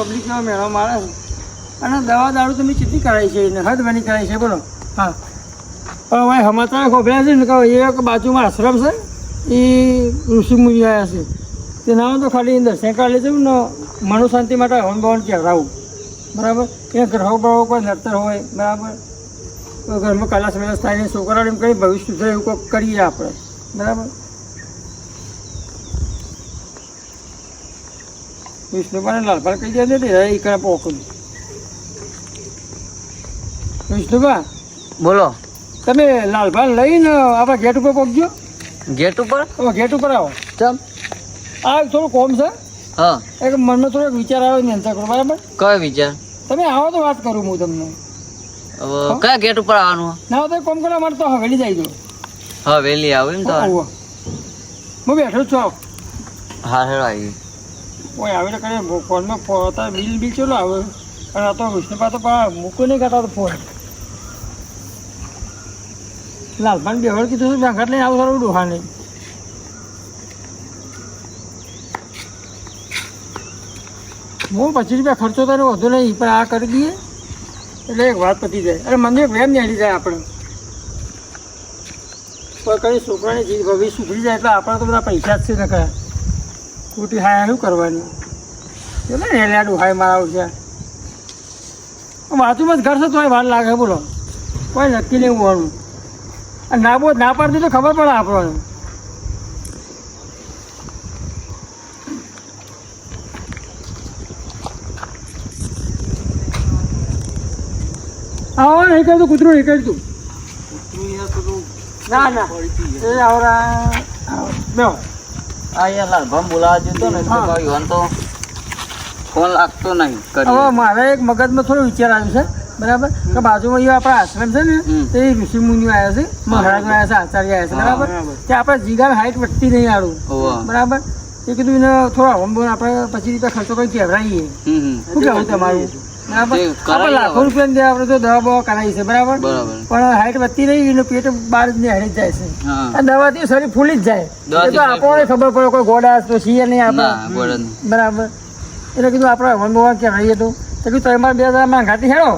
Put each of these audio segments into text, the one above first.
Public એવા મેળો મારે છે અને દવા દારૂ તો મેં કેટલી કરાવી છે એને હદ બની કરાવી છે બોલો. હા પણ હવે સમાચાર ખોભ્યા છે ને કે એક બાજુમાં આશ્રમ છે એ ઋષિ મુનિ આવ્યા છે તેના તો ખાલી દર્શન કરી લેજું ને મનો શાંતિ માટે હવન ભવન કહેવાવું બરાબર. એ ગ્રહો બહુ કોઈ નડતર હોય બરાબર તો ઘરમાં કલાશ મેલાશ થાય ને છોકરાને એમ કંઈ ભવિષ્ય સુધરે એવું કંઈક કરીએ આપણે બરાબર. વિષ્ણુભાઈ લાલભાઈ કહી દે ને એ કરે પોકું. વિષ્ણુભા બોલો. તમે લાલભાઈ લઈને આપણા ગેટ ઉપર પહોંચજો. ગેટ ઉપર? ગેટ ઉપર આવો. ચમ આ થોડું કોમ છે. હા એક મનમાં થોડોક વિચાર આવ્યો ને અંતર કરો બરાબર. કયો વિચાર? તમે આવો તો વાત કરું હું તમને. કયા ગેટ ઉપર આવવાનું? ના તો કોમ કરવા માટે તો હવેલી જાય દો. હા વેલી આવું એમ તો. હું બેઠો જ છું. હા હેરો આવી કોઈ આવે કરે ફોનમાં પોતા બિલ બિલ ચલો આવે અને આ તો વિષ્ણુપા તો મૂકું નહીં કરતા તો ફોન. લાલભાઈ બેવડ કીધું ઘાટ લઈને આવું સારું ડોહા નહીં. હું 25 રૂપિયા ખર્ચો તો વધુ નહીં પણ આ કરી દઈએ એટલે એક વાત પતી જાય. અરે મને એક વેમ જાણી જાય આપણે પણ કઈ છોકરાની જીવ ભવિષ્ય સુધરી જાય એટલે આપણે તો બધા પૈસા જ છે ને કયા ખોટી હાય શું કરવાની એટલે ને લેડું હાય મારા છે બાજુમાં જ ઘર છે તો વાર લાગે બોલો કોઈ નક્કી નહીં હોવાનું. અને ના બોલ ના પાડતી તો ખબર પડે આપણને. હા નહીં કરતું કૂતરું નહીં કરતું ના ના એ આવરા આ યાર લાલભાઈ બોલાવા જતો ને તો કહ્યું તો ફોન લાગતો નહીં. હવે મારે એક મગજમાં થોડો વિચાર આવ્યો છે બરાબર કે બાજુમાં આપણા આશ્રમ છે ને તે ઋષિ મુનિઓ આવ્યા છે મહારાજ આવ્યા છે આચાર્ય આવ્યા છે બરાબર તે આપણે જીગાની હાઈટ વધતી નહીં આડું બરાબર. એ કીધું એને થોડા હોમબોન આપણે 25 રૂપિયા ખર્ચો કરી કહેવરાઈએ. શું કહેવું તમારું બરાબર? આપણે લાખો રૂપિયા દે આપણે તો દવા બવા કરાવી છે બરાબર પણ હાઈટ વધતી રહી એનું પેટ બહાર જ હાઈટ જ જાય છે આ દવાથી શરીર ફૂલી જ જાય. એ તો આપણને ખબર પડે કોઈ ગોડા તો છીએ નહીં આપણે બરાબર. એટલે કીધું આપણે હવન બવા કહેવાઈએ તો કીધું તમારે 2000 માં ઘાટી હેડો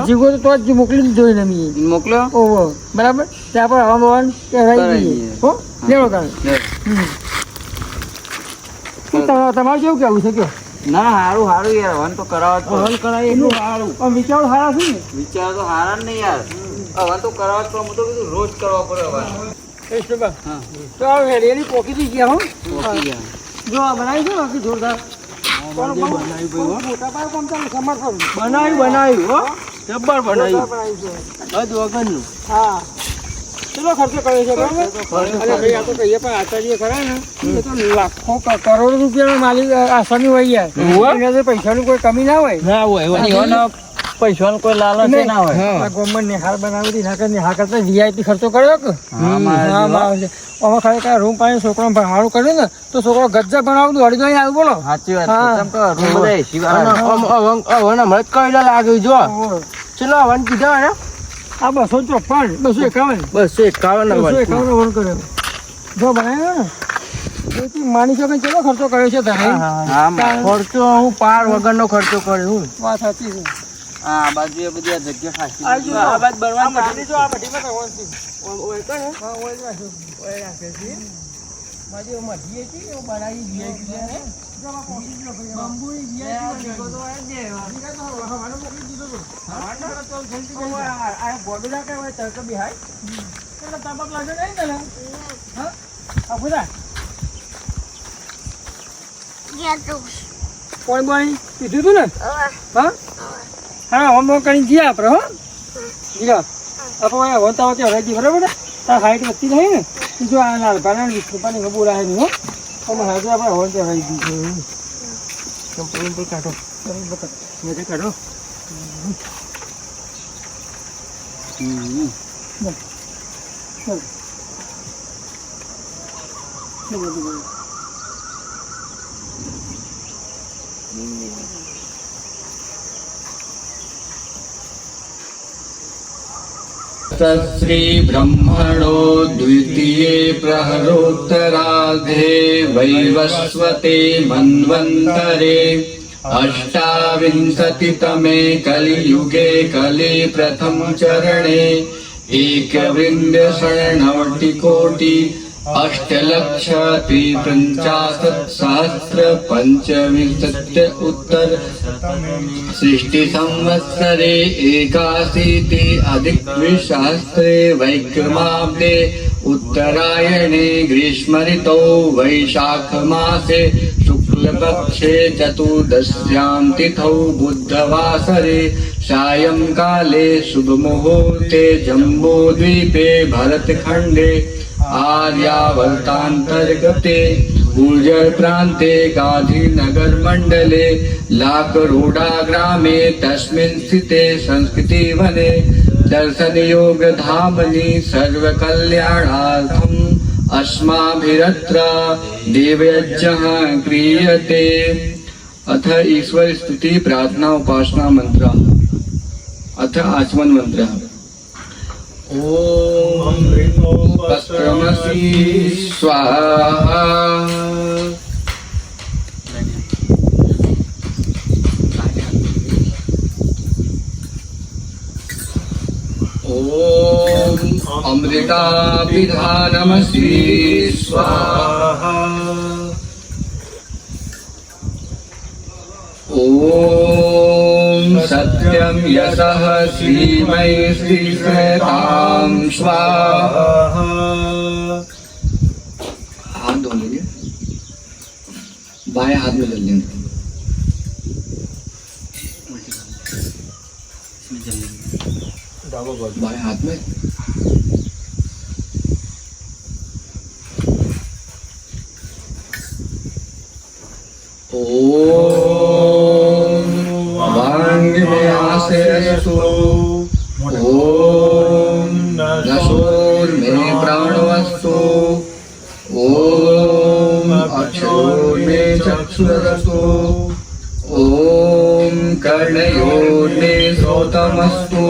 જીગો તો જ મોકલી જ જોઈને મોકલો ઓહો બરાબર ત્યાં આપણે હવન ભવન કહેવાય દઈએ હો લેવો કાલે. તમારે કેવું કેવું છે કે ના સારું સારું યાર હવન તો કરાવવા હવન કરાય એટલું સારું પણ વિચારો સારા છે ને. વિચાર તો સારા નહીં યાર હવન તો કરાવવા જ પણ હું તો કીધું રોજ કરવા પડે હવન. તો રેડી પોકી થઈ ગયા હો પોકી ગયા જો આ બનાવી છે બાકી જોરદાર બનાવ્યું હો જબ્બર બનાવ્યું હદ વગરનું. હા કેટલો ખર્ચો કર્યો છે બરાબર. અરે ભાઈ આ તો કહીએ પણ આચાર્ય ખરા ને એ તો લાખો કરોડો રૂપિયાનો માલિક આસામી હોય યાર. પૈસાની કોઈ કમી ના હોય પૈસાનો કોઈ લાલચ ના હોય. ગવર્મેન્ટ નિહાળ બનાવી નિહાળ કરતા વીઆઈપી ખર્ચો કર્યો કે આમાં ખરેખર રૂમ પાણી છોકરો ભણવાનું કર્યું ને તો છોકરો ગજ્જા બનાવતું અડી નહીં આવ્યું બોલો. સાચી વાત લાગ્યું જો ચલો વન કીધા ને આ 254 251 251 કર્યો જો બનાવ્યો ને માની શકો કેટલો ખર્ચો કર્યો છે તમે. ખર્ચો હું પાર વગરનો ખર્ચો કર્યો. વાત સાચી છે. આ બાજુ એ બધી જગ્યા ખાસી આ બાજુ બનવાની જો આ બધી માં હોવાની ઓય કરે હા ઓય રાખે છે માજી મધીએ છે એ બનાવી વીઆઈપી છે જો આ કોફી જો બંબુઈ વીઆઈપી તો આ દે આ તો હવાનો મોકલી દીધો તો હવાનો તો જલ્દી જલ્દી આ બોડી રાખે હોય તરક બિહાય એટલે તબક લાગે નહીં ને હા આ બુરા કોઈ બોય કીધું તું ને હા હા હોમવર્ક કરીને જઈએ આપણે હો જીરા આપણે હોતા હોતા હરાજી બરાબર ને તાર હાઈટ વધતી નહીં ને જો આ લાલભાઈ વિષ્ણુપાની બોલાય નહીં હો અમે હાજર આપણે હોતા હરાજી દીધું કંપની કાઢો કાઢો श्री ब्रह्मणो द्वितीये प्रहरोत्तरार्धे वैवस्वते मन्वन्तरे अष्टाविंशतितमे कलियुगे कले प्रथम चरणे एकवृन्द शरणवटिकोटि अष्टलक्ष त्रिपञ्चाशत् सहस्र पञ्चविंशत्य उत्तर सृष्टिसंवत्सरे एकाशीति अधिक द्विसहस्रे वैक्रमाब्दे उत्तरायणे ग्रीष्म ऋतौ वैशाख मासे शुक्लपक्षे चतुर्दश्यां तिथौ बुधवासरे सायंकाले शुभमुहूर्ते जम्बूद्वीपे भरतखण्डे आर्यावर्तान्तर्गते गुर्जर प्रान्ते गांधीनगर मण्डले लाकरोडा ग्रामे तस्मिन् स्थिते संस्कृतिवने दर्शनयोगधामनि सर्वकल्याणार्थम् अस्माभिरत्र देवयज्ञः क्रियते। अथ ईश्वर स्तुति प्रार्थना उपासना मंत्र। अथ आचमन मंत्र। ओम पस्त्रमसि स्वाहा। ओम अमृताभिधानमसि स्वाहा। ओम सत्यं यशः श्रीमय श्रीसतां स्वाहा। हाथ धो लीजिए, बाएं हाथ में जल लेंगे। बाएं हाथ में ओम वाङ्मयासेषु ओम नशोर्मे प्राणवस्तु ओम अक्षरोर्मे चक्षुरस्तु ओम कर्णयोर्मे श्रोतमस्तु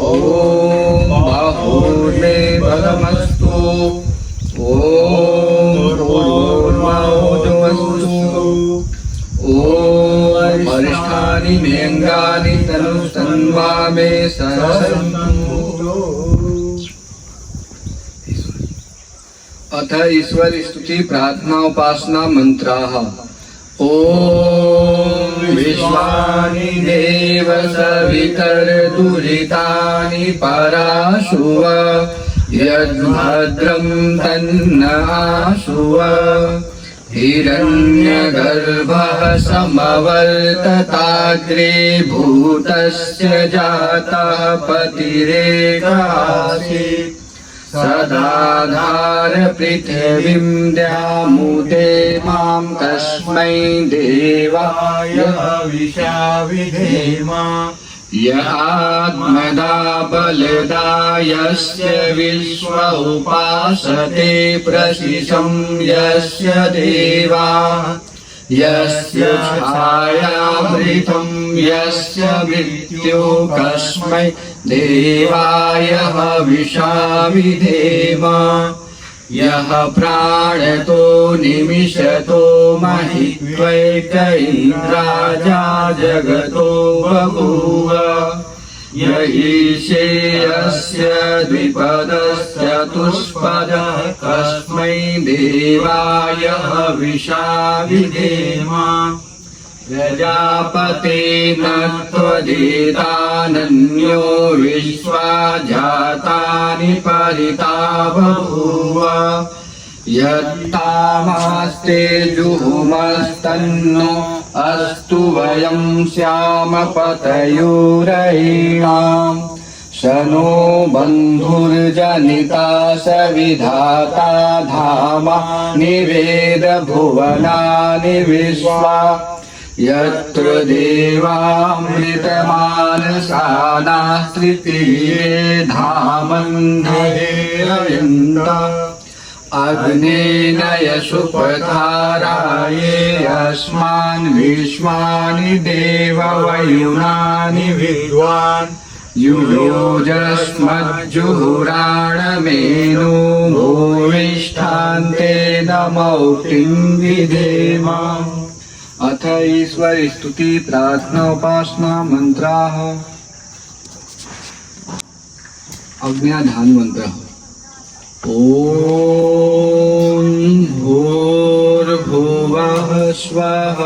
ओम बाहुर्मे बलमस्तु ओम रोर्मोजमस्तु ओम अरिष्ठानि मेऽङ्गानि तनुस्तन्वा मे सहसन्तु। अथ ईश्वर स्तुति प्रार्थना उपासना मंत्राः। ओम विश्वानि देव सवितर्दुरितानि पराशुव यद्भद्रं तन्न आशुव हिरण्यगर्भः समवर्तताग्रे भूतस्य जातः पतिरेकासीत् सदाधार पृथिवीं द्यामुदे मां तस्मै देवाय हविषा विधेम। य आत्मदा बलदा यस्य विश्व उपासते प्रशिशं यस्य देवा यस्य छायामृतं यस्य मृत्यु कस्मै देवाय हविषा विधेम। यः प्राणतो निमिषतो महित्वैक इन्द्राजा जगतो बभूव य ईशे यस्य द्विपदश्चतुष्पदः कस्मै देवाय हविषा विधेम। प्रजापतेन त्वदितानन्यो विश्वा जातानि परिता बभूव यत्तामास्ते जुहुमस्तन्नो अस्तु वयं स्याम पतयोरयीणाम् शनो बन्धुर्जनिता सविधाता धामा निवेद भुवनानि विश्वा यत्र देवामृतमानसानाः तृतीये धामन्धेरयन्त अग्नेन यशुपधाराये अस्मान् विश्वानि देववयुनानि विद्वान् युयोजस्मज्जुहुराणमेनो भूमिष्ठान्ते नमौक्तिं विधेम। अथ ईश्वरी स्तुति प्रार्थना उपासना मंत्राः अज्ञाधान मंत्र ओम भूर्भुवः स्वः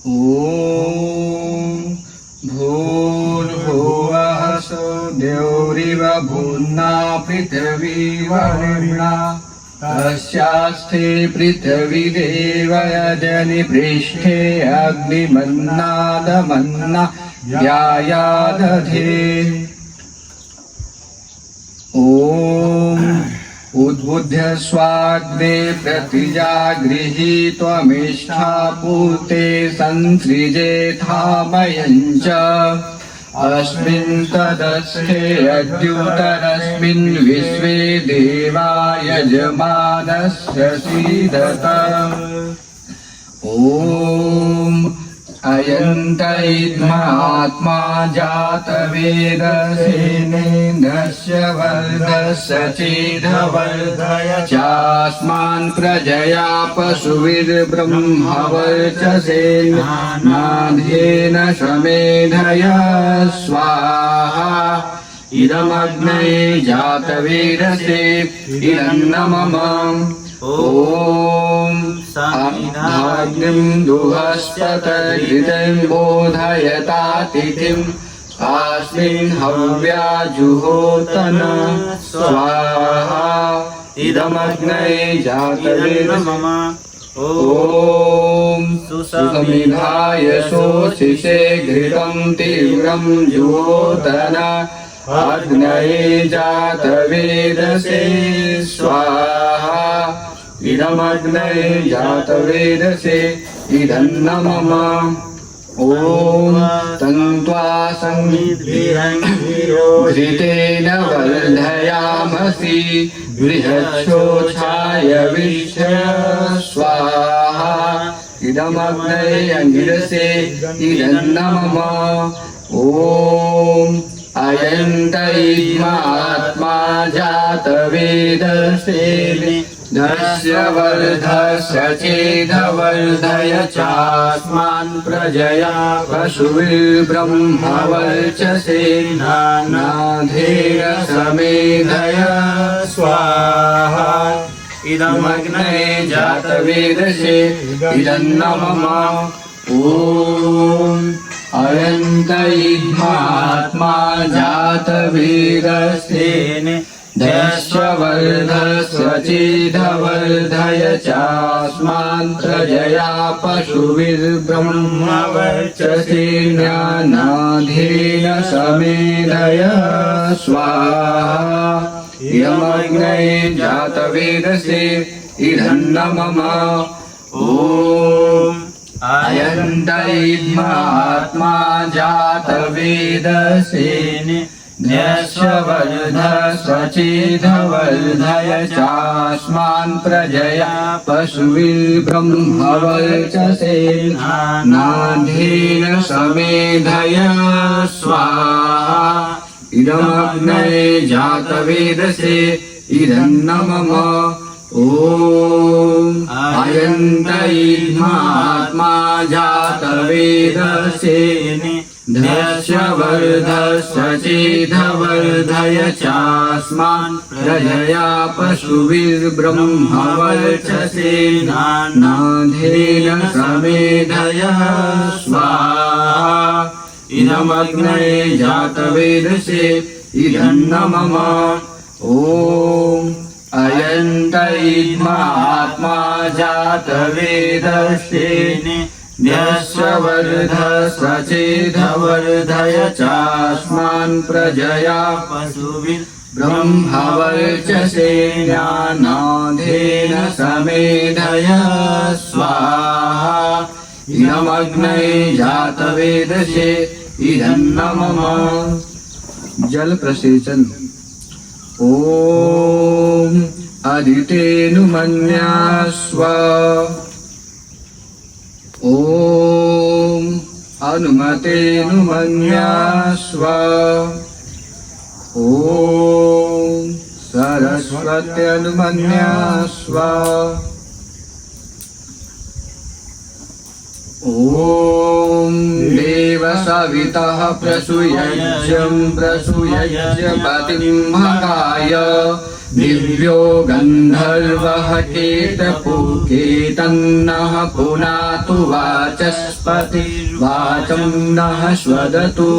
ओम भूर्भुवः देवरिव भून्ना पृथिवी वरुणा तस्यास्ते पृथिवी देवयजनि पृष्ठे अग्निमन्नादमन्ना व्यायादधे ॐ उद्बुद्ध्य स्वाग्ने प्रतिजागृही त्वमिष्ठा पूते संसृजेथामयं च अस्मिन् तदस्थे अद्युतरस्मिन् विश्वे देवा यजमानस्य सीदत ॐ अयन्तैद्मात्मा जातवेदसेनेन्द्रस्य वर्धस्य चेदवर्धय चास्मान् प्रजया पशुभिर्ब्रह्मवर्चसेनाधेन समेधय स्वाहा इदमग्ने जातवेदसे इदन्नमम ॐ साग्निं दुहस्पतहृदयं बोधयतातिथिम् अस्मिन् हव्याजुहोतन स्वाहा इदमग्ने जातवेदसे ॐ सुसमिधाय सोऽशिषे घृतं तीव्रं जुहोतन अग्नये जातवेदसे स्वाहा इदमग्नये जातवेदसे इदन्नमम ॐ तन्त्वा घृतेन वर्धयामसि बृहच्छोषाय विश्य स्वाहा इदमग्नये अङ्गिरसे इदन्नमम ॐ अयन्तैद्मात्मा जातवेदसेनि धस्य वर्धस्य चेदवर्धय चास्मान् प्रजया पशुभिर्ब्रह्मवर्चसेनाधेन समेधय स्वाहा इदमग्ने जातवेदसे इदन्नमम ॐ अयन्तैद्मात्मा जातवेदसेन दशवर्धस्य चेदवर्धय चास्मान् प्रजया पशुभिर्ब्रह्मवर्चसेनाधेन समेधय स्वाहा इदमग्ने जातवेदसे इदन्नमम ॐ अयन्तैद्मात्मा जातवेदसेन दशवर्धस्य चेदवर्धय चास्मान् प्रजया पशुभिर्ब्रह्मवर्चसेनाधेन समेधय स्वाहा इदमग्ने जातवेदसे इदन्नमम ॐ अयन्तैद्मात्मा जातवेदसेन दशवर्धस्य चेदवर्धय चास्मान् प्रजया पशुभिर्ब्रह्मवर्चसेनाधेन समेधय स्वाहा इदमग्ने जातवेदसे इदन्नमम ॐ अयन्तैद्मात्मा जातवेदसेन दशवर्धस्य चेदवर्धय चास्मान् प्रजया पशुभिर्ब्रह्मवर्चसेनाधेन समेधय स्वाहा इदमग्ने जातवेदसे इदन्नमम जल प्रसेचन ॐ अदितेनुमन्यास्व ॐ अनुमतेनुमन्यास्व ॐ सरस्वत्यनुमन्यास्व ॐ देवसवितः प्रसूयज्यं प्रसूयज्य पतिमकाय दिव्यो गन्धर्वः केतपुकेतन्नः पुनातु वाचस्पति वाचं नः स्वदतु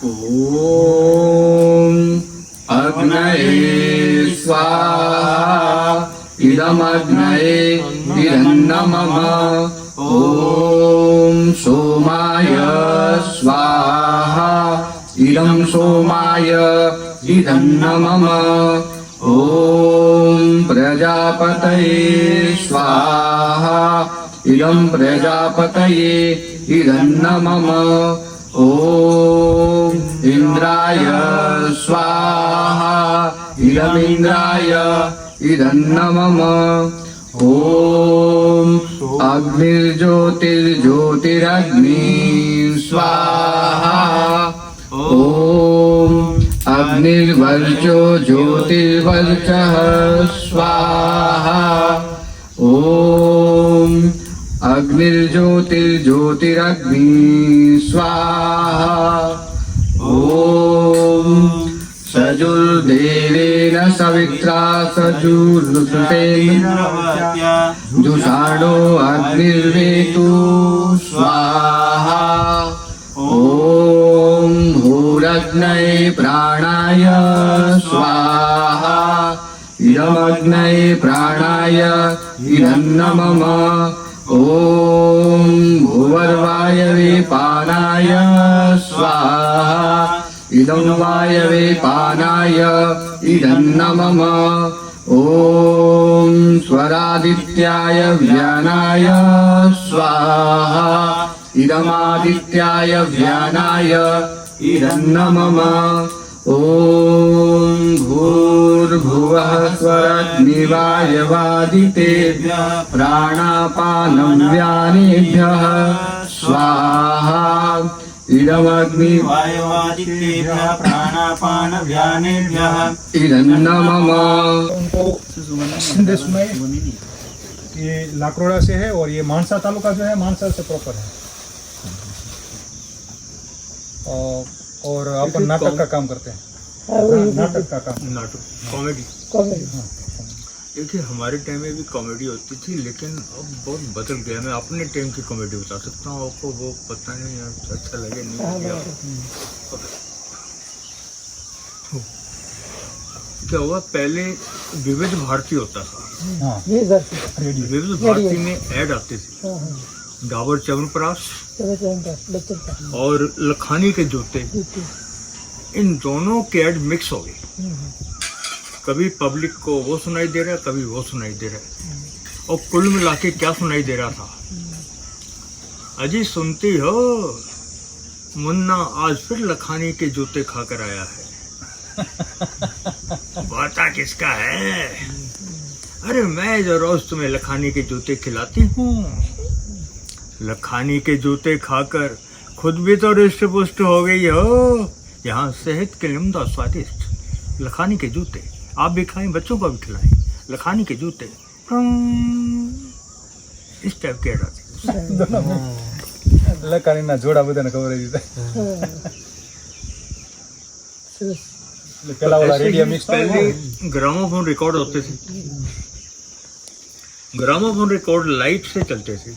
ॐ अग्नये स्वाहा इदमग्नये इदन्नमः ॐ सोमाय स्वाहा इदं सोमाय इदन्नमः ॐ प्रजापतये स्वाहा इदं प्रजापतये इदन्नमः ॐ इन्द्राय स्वाहा इदमिन्द्राय इदन्नमः ॐ अग्निर्ज्योतिर्ज्योतिरग्नि स्वाहा ॐ अग्निर्वर्चो ज्योतिर्वर्चः स्वाहा ॐ अग्निर्ज्योतिर्ज्योतिरग्नि स्वाहा ॐ सजुर्देवेन सवित्रा सजुर्ऋतेन जुषाणो अग्निर्वेतु स्वाहा ॐ भूरग्नये प्राणाय स्वाहा इदमग्नये प्राणाय इदन्नमः ॐ भुवर्वायवे पानाय स्वाहा इदं वायवे पानाय इदन्नमः ॐ स्वरादित्याय व्यानाय स्वाहा इदमादित्याय व्यानाय इदन्नमः ॐ भूर्भुवः स्वरग्निवायवादितेभ्यः प्राणापानं व्यानेभ्यः स्वाहा इदमग्नि वायवादितेभ्यः प्राणापानव्यानेभ्यः इदन्नमः उनको संदेश में ये लाकरोड़ा से है और ये मानसा तालुका जो है मानसा से प्रॉपर है और अपन नाटक का काम करते हैं नाटक का काम नाटक कॉमेडी देखिए हमारे टाइम में भी कॉमेडी होती थी लेकिन अब बहुत बदल गया। मैं अपने टाइम की कॉमेडी बता सकता हूँ आपको, वो पता नहीं यार अच्छा लगे नहीं लगे। क्या हुआ पहले विविध भारती होता था, हाँ रेडियो विविध भारती में ऐड आते थे डाबर च्यवनप्राश और लखानी के जूते, इन दोनों के ऐड मिक्स हो गए। कभी पब्लिक को वो सुनाई दे रहा है, कभी वो सुनाई दे रहा है, और कुल मिला के क्या सुनाई दे रहा था, अजी सुनती हो मुन्ना आज फिर लखानी के जूते खाकर आया है। बाता किसका है? अरे मैं जो रोज तुम्हें लखानी के जूते खिलाती हूँ। लखानी के जूते खाकर खुद भी तो रिष्ट पुष्ट हो गई हो। यहाँ सेहत के लिए उम्दा स्वादिष्ट लखानी के जूते आप भी खाएं, बच्चों को भी खिलाएं। लखानी के जूते इस टाइप के ऐड आते। लखानी ना जोड़ा बधाने खबर है दीदा पहला वाला रेडियो मिक्स पहले ग्रामोफोन रिकॉर्ड होते थे। ग्रामोफोन रिकॉर्ड लाइट से चलते थे।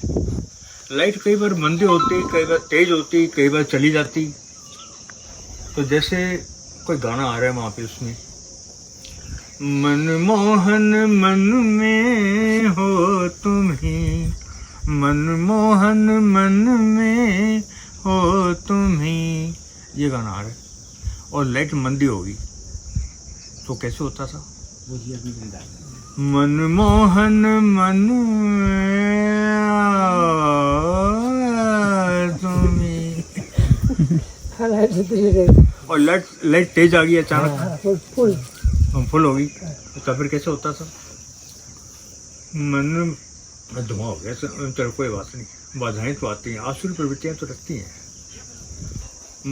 लाइट कई बार मंदी होती, कई बार तेज होती, कई बार चली जाती। तो जैसे कोई गाना आ रहा है वहाँ पे, उसमें मनमोहन मन में हो तुम्हें, मनमोहन मन में हो तुम्हें, ये गाना आ रहा है और लाइट मंदी होगी तो कैसे होता था? मनमोहन मन हाँ लाइट जलती रहेगी। और लाइट तेज आ गई अचानक, हाँ फुल फुल हो गई, तो फिर कैसे होता सर? मन धुआं हो गया सर। चलो कोई बात नहीं, बाधाएं तो आती हैं, आसुरी प्रवृत्तियां तो रखती हैं।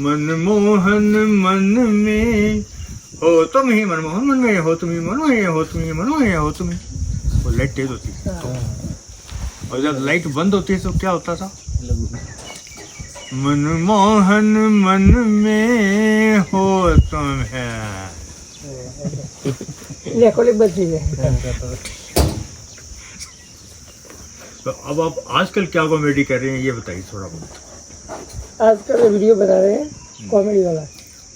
मनमोहन मन में हो तुम ही, मनमोहन मन में हो तुम ही, मनो में हो तुम ही, मनो में हो तुम ही। वो लाइट तेज होती है, और जब लाइट बंद होती है तो क्या होता था? मनमोहन मन में हो तुम है। इलेक्ट्रॉनिक बत्ती है। तो अब आप आजकल क्या कॉमेडी कर रहे हैं ये बताइए थोड़ा बहुत। आजकल वीडियो बना रहे हैं कॉमेडी वाला।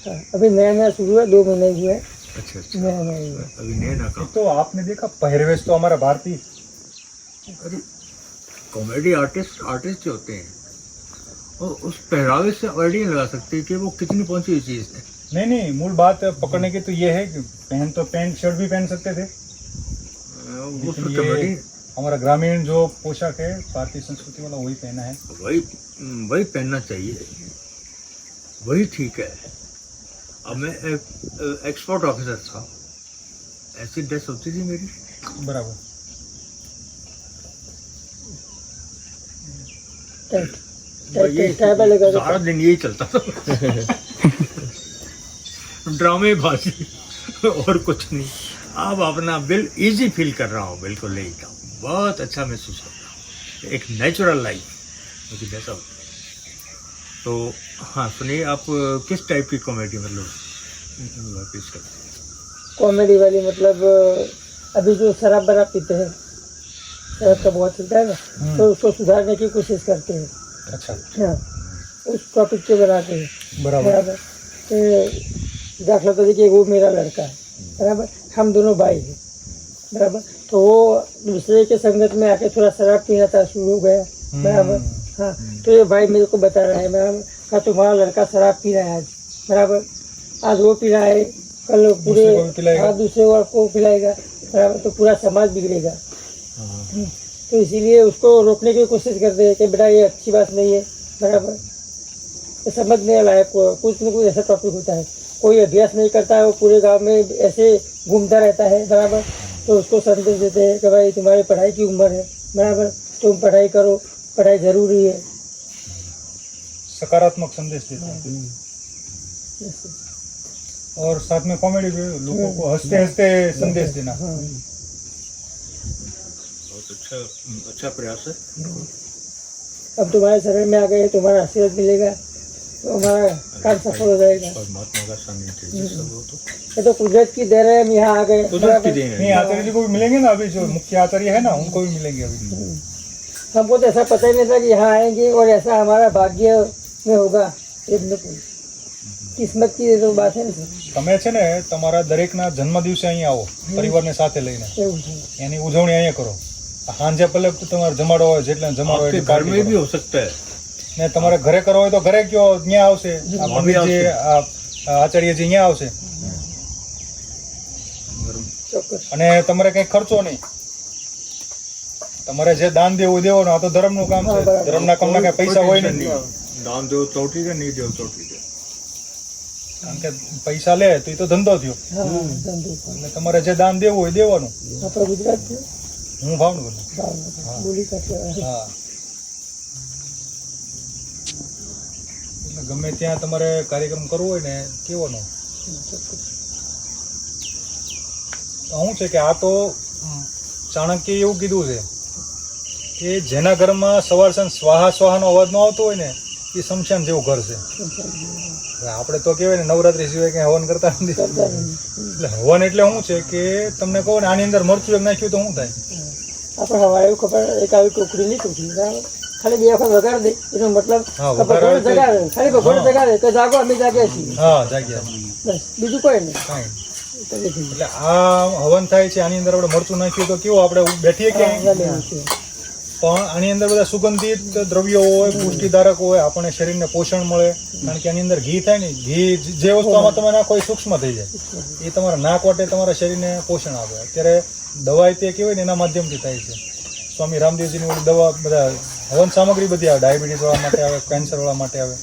हाँ, अभी नया शुरू है, 2 महीने हुए हैं। अच्छा नया हुआ है। अभी नया ना काम। तो आपने देखा पहरवेश तो हमारा भारतीय, अरे कॉमेडी आर्टिस्ट जो होते हैं वो उस पहरावे से आइडिया लगा सकते हैं कि वो कितनी पहुंची हुई चीज़ है। नहीं मूल बात पकड़ने की तो ये है कि पैंट शर्ट भी पहन सकते थे। वो लेकिन फिर ये कॉमेडी हमारा ग्रामीण जो पोशाक है भारतीय संस्कृति वाला वही पहना है। वही पहनना चाहिए, वही ठीक है। अब मैं एक्सपोर्ट ऑफिसर था, ऐसी ड्रेस होती थी मेरी। बराबर। सारा दिन यही चलता था। ड्रामे बाजी और कुछ नहीं। अब अपना इजी फील कर रहा हूँ, बिल्कुल नहीं था, बहुत अच्छा महसूस कर रहा हूँ, एक नेचुरल लाइफ मुझे जैसा होता है। तो हाँ सुनिए, आप किस टाइप की कॉमेडी मतलब पेश करते हैं? कॉमेडी वाली मतलब अभी जो शराब बराब पीते हैं, शराब का बहुत चलता है ना, तो उसको सुधारने की कोशिश करते हैं। अच्छा। हाँ, उस टॉपिक पे बनाते हैं। बराबर। तो दाखिला तो देखिए, वो मेरा लड़का है, बराबर, हम दोनों भाई हैं, बराबर। तो वो दूसरे के संगत में आके थोड़ा शराब पीना था, शुरू हो गया, बराबर। हाँ, तो ये भाई मेरे को बता रहा है, बराबर, का तुम्हारा लड़का शराब पी रहा है आज, बराबर, आज वो पी रहा है, कल पूरे दूसरे को पिलाएगा, बराबर, तो पूरा समाज बिगड़ेगा। तो इसीलिए उसको रोकने की कोशिश करते हैं कि बेटा ये अच्छी बात नहीं है, बराबर। तो समझने लायक कुछ न कुछ ऐसा टॉपिक होता है। कोई अभ्यास नहीं करता है, वो पूरे गांव में ऐसे घूमता रहता है, बराबर, तो उसको संदेश देते हैं कि भाई तुम्हारी पढ़ाई की उम्र है, बराबर, तुम पढ़ाई करो, पढ़ाई जरूरी है। सकारात्मक संदेश देता है और साथ में कॉमेडी भी, लोगों को हंसते हंसते संदेश देना। बहुत अच्छा प्रयास है। अब तुम्हारे शरीर में आ गए, तुम्हारा आशीर्वाद मिलेगा, तो हमारा काम सफल हो जाएगा। और महात्मा का सानिध्य सब हो तो ये तो कुदरत की देर है, हम यहाँ आ गए। कुदरत की देन है। नहीं, आचार्य जी को भी मिलेंगे ना, अभी जो मुख्य आचार्य है ना, उनको भी मिलेंगे अभी। हमको तो ऐसा पता ही नहीं था कि यहाँ आएंगे और ऐसा हमारा भाग्य में होगा। किस्मत की तो बात है ना। તમે છે ને તમારા દરેકના જન્મદિવસે અહીંયા આવો પરિવારને સાથે લઈને, એની ઉજવણી અહીંયા કરો। સાંજે ભલે તમારે જમાડો હોય, જેટલા જમાડો હોય आपके घर में भी हो सकता है। ને તમારે ઘરે કરો હોય તો ઘરે કયો, ત્યાં આવશે આ પંડિતજી, આ આચાર્યજી અહીંયા આવશે। અને તમારે કંઈ ખર્ચો નહીં, તમારે જે દાન દેવું દેવાનું, આ તો ધર્મનું કામ છે, ધર્મના કામના કઈ પૈસા હોય નહીં। दान दो तो ठीक है, नहीं दो तो ठीक है। કારણ કે પૈસા લે તો એ તો ધંધો થયો, એટલે તમારે જે દાન દેવું હોય દેવાનું। આપણે ગુજરાત છે, હું ભાવનગર, બોલી કાઢે। હા, એટલે ગમે ત્યાં તમારે કાર્યક્રમ કરવો હોય ને કેવાનો। શું છે કે આ તો ચાણક્ય એવું કીધું છે કે જેના ઘરમાં સવાર સાંજ સ્વાહા સ્વાહાનો અવાજ ન આવતો હોય ને, એ શમશાન જેવું ઘર છે। આપણે તો કહેવાય ને નવરાત્રી સિવાય કઈ હવન કરતા નથી। એટલે હવન એટલે શું છે કે તમને કહું ને, આની અંદર મરચું એક નાખ્યું તો શું થાય? આપણે હવા એવું ખબર, એક આવી ટોકરી નહીં, ટોકરી બરાબર, ખાલી 2 વખત વગાડ દે, એનો મતલબ ભગવાન જગાડે, ખાલી ભગવાન જગાડે કે જાગો, અમે જાગ્યા છીએ। હા, જાગ્યા, બસ, બીજું કોઈ નહીં। કાંઈ। એટલે આ હવન થાય છે, આની અંદર આપણે મરચું નાખ્યું તો કેવું આપણે બેઠીએ ક્યાંય, પણ આની અંદર બધા સુગંધિત દ્રવ્યો હોય, પુષ્ટિધારક હોય, આપણને શરીરને પોષણ મળે। કારણ કે આની અંદર ઘી થાય ને, ઘી જે વસ્તુમાં તમે નાખો એ સૂક્ષ્મ થઈ જાય, એ તમારા નાક વાટે તમારા શરીરને પોષણ આપે। અત્યારે દવાઈ તે કહેવાય ને એના માધ્યમથી થાય છે। સ્વામી રામદેવજીની ઓલી દવા, બધા હવન સામગ્રી બધી આવે, ડાયાબિટીસ વાળા માટે આવે, કેન્સર વાળા માટે આવે।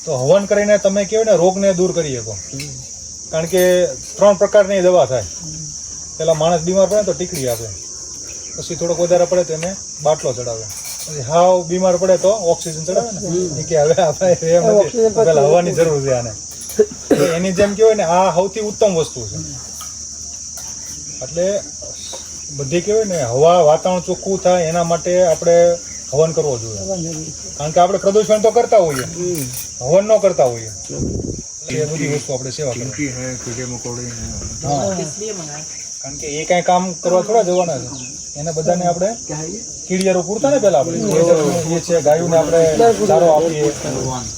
તો તો હવન કરીને તમે કહેવાય ને રોગને દૂર કરી શકો. કારણ કે 3 પ્રકારની દવા થાય. પેલા માણસ બીમાર પડે તો ટીકડી આપે, પછી થોડોક વધારે પડે તો એને બાટલો ચડાવે, પછી હાવ બીમાર પડે તો ઓક્સિજન ચડાવે ને. એ કે હવે આપણે એમ નથી, પેલા હવાની જરૂર છે આને. એની જેમ કહેવાય ને આ સૌથી ઉત્તમ વસ્તુ છે. એટલે બધી કહેવાય ને હવા વાતાવરણ ચોખ્ખું થાય એના માટે આપણે હવન કરવો જોઈએ. કારણ કે આપણે પ્રદૂષણ તો કરતા હોઈએ, હવન ન કરતા હોઈએ. એ બધી વસ્તુ આપણે સેવા કરવી. चिंकी है, कीड़े मकोड़े हैं. કારણ કે એ કઈ કામ કરવા થોડા જવાના છે. એને બધાને આપણે કીડિયારો પૂરતા ને પેલા આપણે એ છે ગાયોને આપણે ચારો આપીએ,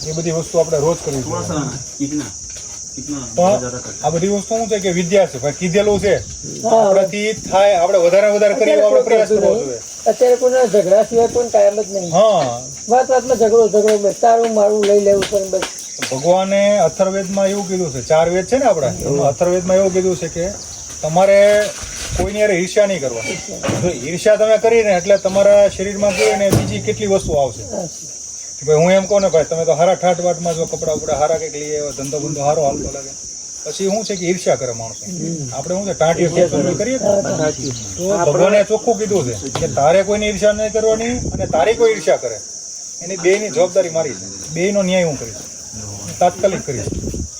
એ બધી વસ્તુ આપણે રોજ કરવી જોઈએ. પણ આ બધી વસ્તુ શું છે કે વિદ્યા છે ભાઈ, કીધેલું છે આપણાથી થાય, આપણે વધારે વધારે કરીએ આપણે પ્રયાસ કરવો જોઈએ. અત્યારે કોઈ ઝઘડા સિવાય કોઈ કાયમ જ નહીં. હા, વાતમાં ઝઘડો બસ તારું મારું લઈ લેવું પણ બસ. ભગવાને અથર્વેદમાં એવું કીધું છે, 4 વેદ છે ને આપણા, એમાં અથર્વેદમાં એવું કીધું છે કે તમારે કોઈની હારે ઈર્ષ્યા નહીં કરવાની. જો ઈર્ષ્યા તમે કરીને એટલે તમારા શરીરમાં કહીને બીજી કેટલી વસ્તુ આવશે. કે ભાઈ હું એમ કહું ને ભાઈ તમે તો હારા ઠાઠ વાટમાં જો કપડા ઉપડા હારા કંઈક લઈ આવ્યો, ધંધો બંધો હારો હાલતો લાગે, પછી શું છે કે ઈર્ષ્યા કરે માણસો. આપણે શું છે ટાંટીએ કરીએ તો ભગવાને ચોખ્ખું કીધું છે કે તારે કોઈની ઈર્ષ્યા નહીં કરવાની, અને તારી કોઈ ઈર્ષ્યા કરે એની બેયની જવાબદારી મારી છે. બેયનો ન્યાય હું કરીશ, તાત્કાલિક કરીશ.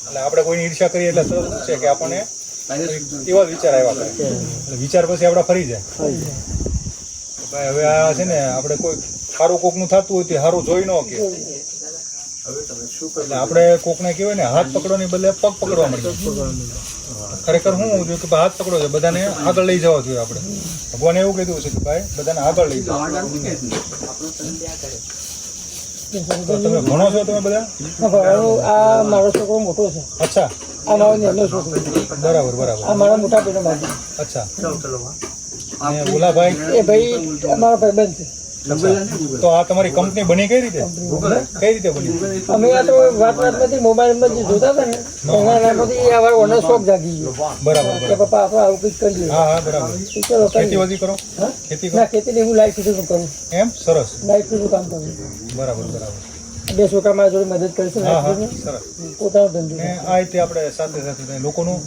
એટલે આપણે કોઈની ઈર્ષ્યા કરીએ એટલે તરત શું છે કે આપણને એવા વિચાર આવ્યા કરે, એટલે વિચાર પછી આપડા ફરી જાય. ભાઈ હવે આ છે ને આપણે કોઈ સારું કોકનું થતું હોય તો સારું જોઈ ન કે, એટલે આપણે કોકને કહેવાય ને હાથ પકડવાની બદલે પગ પકડવા મળે. ખરેખર શું જોઈએ કે હાથ પકડો છે, બધાને આગળ લઈ જવા જોઈએ. આપણે ભગવાને એવું કીધું છે કે ભાઈ બધાને આગળ લઈ જાઓ. તમે ભણો છો તમે બધા? આ મારો છોકરો મોટો છે. અચ્છા, આ મારો નાનો છોકરો. બરાબર બરાબર. આ મારા મોટા પેટનો બાજુ. અચ્છા, અને ઓલાભાઈ એ ભાઈ અમારો ભાઈબંધ છે. તો આ તમારી કંપની બની કઈ રીતે બની? અમે આ તો વાતમાંથી મોબાઈલમાં જે જોતા હતા ને એના નામથી આ ઓનો શોખ જાગી ગયો. બરાબર કે પપ્પા આપણે આવું કંઈક કરીએ. હા હા બરાબર. ચલો ખેતીવાડી કરો? ખેતી કરો? ના, ખેતીની હું લાઈફ ફીટનું કરું. એમ? સરસ. લાઈફ ફીટનું કામ કરું. બરાબર બરાબર. 2 છોકરા મારા જોડે મદદ કરીશું. હા હા સરસ. પોતાનો ધંધો. ને આ રીતે આપણે સાથે સાથે લોકોનું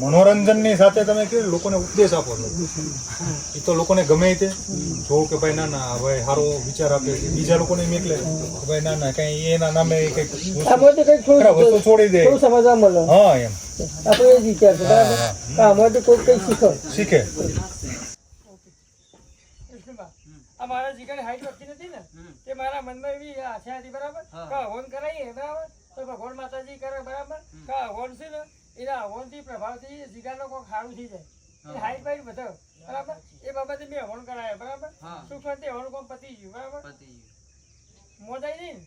મનોરંજનની સાથે તમે કેવું લોકોને ઉપદેશ આપો છો. એ તો લોકોને ગમે તે જો કે ભાઈ ના ના ભાઈ સારો વિચાર આપે છે, બીજા લોકોને મેકલે ભાઈ ના ના કઈ એના નામે કંઈક આમાંથી કંઈક વસ્તુ છોડી દે. થોડું સમજવા મળે. હા એમ આપણે એ જ વિચાર છે બરાબર. આમાંથી કોઈ કંઈક શીખે. મારા જીગાની હાઈટ વધતી નથી ને તે મારા મનમાં એવી આશા હતી બરાબર કે હવન કરાવીએ બરાબર તો ભગવાન માતાજી કરે બરાબર કે હવન છે ને એના હવનથી પ્રભાવથી જીગાનો કોઈ સારું થઈ જાય. હાઈટ બાઈટ વધે બરાબર. એ બાબતે મેં હવન કરાયા બરાબર. સુખ શાંતિ હવન કોમ પતી ગયું બરાબર. મોજાઈ નહીં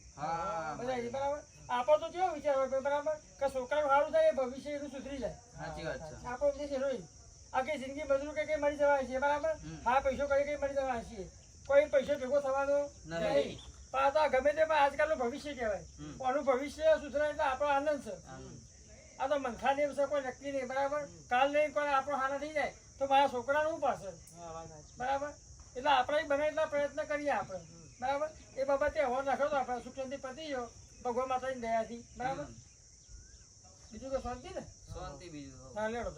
બધાય બરાબર. આપણો તો કેવો વિચાર હોય બરાબર કે છોકરાનું સારું થાય ભવિષ્ય એનું સુધરી જાય. આપણો ઉદ્દેશ એનો આખી જિંદગી મજૂર કઈ મળી જવાય છે બરાબર. હા પૈસો કઈ મળી જવાય છે, કોઈ પૈસો ભેગો થવાનો નહીં. પણ આ તો ગમે તે પણ આજકાલનું ભવિષ્ય કહેવાય. આનું ભવિષ્ય સુધરાય એટલે આપણો આનંદ છે. આ તો મનખા નેમ છે, કોઈ નક્કી નહીં બરાબર. કાલ નહીં કોઈ આપણો હાના થઈ જાય તો મારા છોકરાનું પાસે બરાબર. એટલે આપણે બને એટલા પ્રયત્ન કરીએ આપણે બરાબર. એ બાબતે હવન રાખો તો આપણે સુખ શાંતિ પતી ગયો ભગવાન માતાની દયાથી બરાબર. બીજું તો શાંતિ ને? હા લેડો.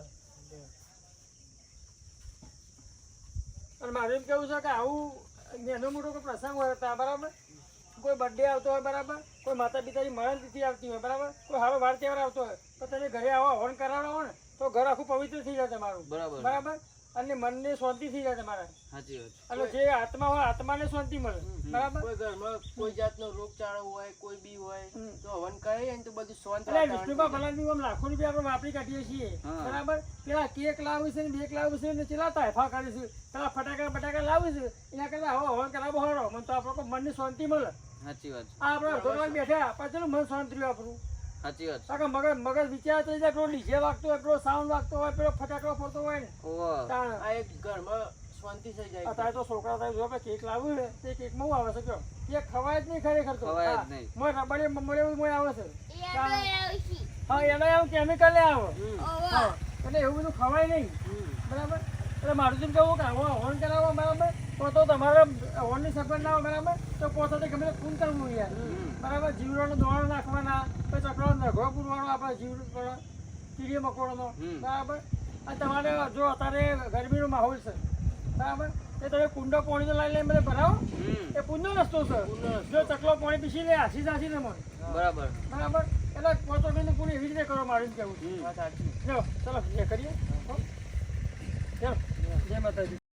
અને મારું એમ કેવું છે કે આવું નાનો મોટો કોઈ પ્રસંગ હોય ત્યાં બરાબર, કોઈ બર્થડે આવતો હોય બરાબર, કોઈ માતા પિતાની મરણ તિથિ આવતી હોય બરાબર, કોઈ સારો વાર તહેવાર આવતો હોય તો તમે ઘરે આવો હવન કરાવવાનો હોય ને તો ઘર આખું પવિત્ર થઈ જાય તમારું બરાબર. અને મનને શાંતિ થઈ જાય તમારે. અને જે આત્મા હોય આત્માને શાંતિ મળે બરાબર. કોઈ ઘરમાં કોઈ જાતનો રોગચાળો હોય કોઈ બી હોય તો હવન કરે તો બધું શાંત. એટલે વિષ્ણુમાં ભલાની આમ લાખો રૂપિયા આપણે વાપરી કાઢીએ છીએ બરાબર. પેલા કેક લાવે છે ને બેક લાવે છે ને ચેલા તાયફા કાઢે છે, પેલા ફટાકા લાવે છે. એના કરતા હવે હવન કરાવો હારો મને તો આપણે મનને શાંતિ મળે. આ આપણે અડધો કલાક બેઠા પાછળ મન શાંત રહ્યું આપણું. મગજ વિચાર થઈ જાય. પેલો ડીજે વાગતો હોય, પેલો સાઉન્ડ વાગતો હોય, પેલો ફટાકડો ફરતો હોય ને આ એક ઘરમાં શાંતિ થઈ જાય. અત્યારે તો છોકરા થાય જો કેક લાવ્યું ને તે કેક માં આવે છે કયો કેક ખવાય જ નહીં ખરેખર તો. મોય રબડે મમડે મોય આવે છે. હા એને આવું કેમિકલ આવે એટલે એવું બધું ખવાય નહીં બરાબર. એટલે મારું જેમ કહું કે હવન કરાવો બરાબર તો તમારે હવનની સફળ ના હોય બરાબર તો પોતાને ગમે ફોન કરવું યાર બરાબર જીવડાનો દોણો નાખવાના પછી ચકડો નઘો પૂરવાનો આપણે જીવડો કીડી મકોડોનો બરાબર અને તમારે જો અત્યારે ગરમીનો માહોલ છે બરાબર એ તમે કુંડો પાણીનો લાઈ લઈને બધા ભરાવો એ પુણ્યનો રસ્તો છે જો ચકલો પાણી પીસી લે હાસી જાસી ને મને બરાબર બરાબર એટલે પોતો મહિને પૂરી એવી રીતે કરો મારું કેવું ચલો એ કરીએ હો. ચલો જય માતાજી.